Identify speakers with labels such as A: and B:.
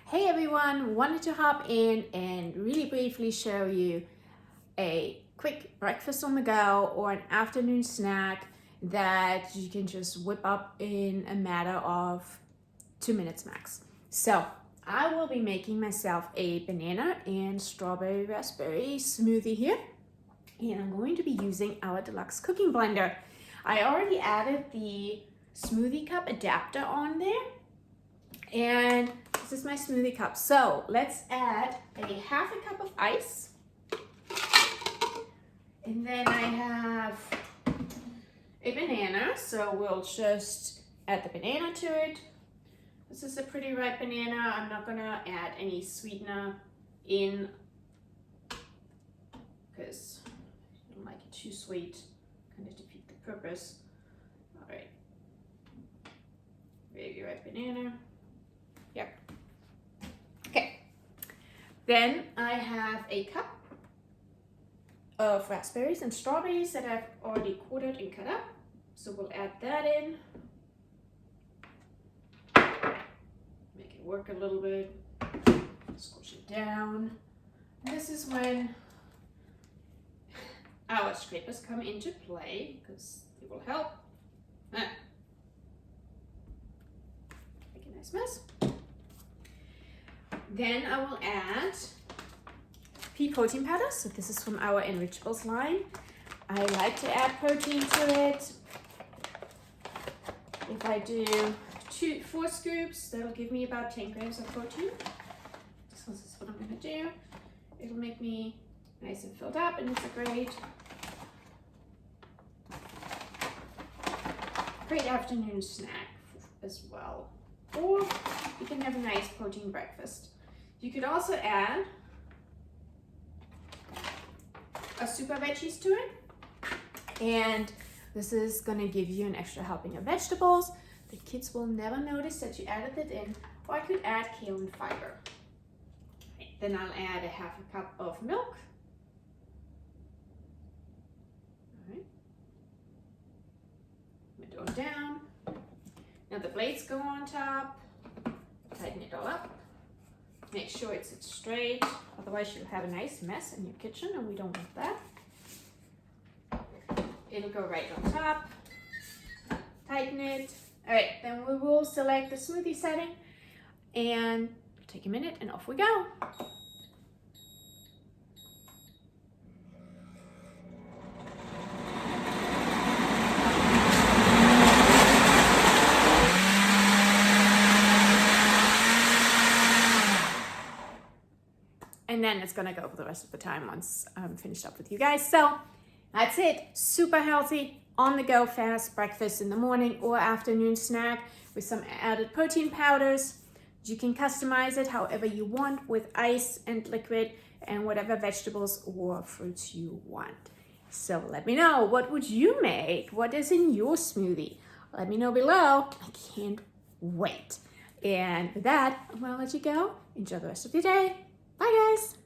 A: Hey everyone, wanted to hop in and really briefly show you a quick breakfast on the go or an afternoon snack that you can just whip up in a matter of 2 minutes max. So I will be making myself a banana and strawberry raspberry smoothie here, and I'm going to be using our Deluxe Cooking Blender. I already added the smoothie cup adapter on there, and this is my smoothie cup. So let's add a half a cup of ice. And then I have a banana, so we'll just add the banana to it. This is a pretty ripe banana. I'm not gonna add any sweetener in because I don't like it too sweet, kind of defeat the purpose. All right, very ripe banana. Yep. Okay. Then I have a cup of raspberries and strawberries that I've already quartered and cut up. So we'll add that in. Make it work a little bit. Squish it down. And this is when our scrapers come into play because they will help. Make a nice mess. Then I will add pea protein powder. So this is from our Enrichables line. I like to add protein to it. If I do 4 scoops, that'll give me about 10 grams of protein. So this is what I'm gonna do. It'll make me nice and filled up, and it's a great afternoon snack as well. Or you can have a nice protein breakfast. You could also add a super veggies to it, and this is going to give you an extra helping of vegetables. The kids will never notice that you added it in. Or I could add kale and fiber. Then I'll add a half a cup of milk. All right. Window down. Now the blades go on top. Tighten it all up. Make sure it sits straight, otherwise you'll have a nice mess in your kitchen, and we don't want that. It'll go right on top. Tighten it. All right, then we will select the smoothie setting and take a minute and off we go. And then it's gonna go for the rest of the time once I'm finished up with you guys. So that's it. Super healthy, on the go fast breakfast in the morning or afternoon snack with some added protein powders. You can customize it however you want with ice and liquid and whatever vegetables or fruits you want. So let me know, what would you make? What is in your smoothie? Let me know below. I can't wait. And with that, I'm gonna let you go. Enjoy the rest of your day. Bye guys.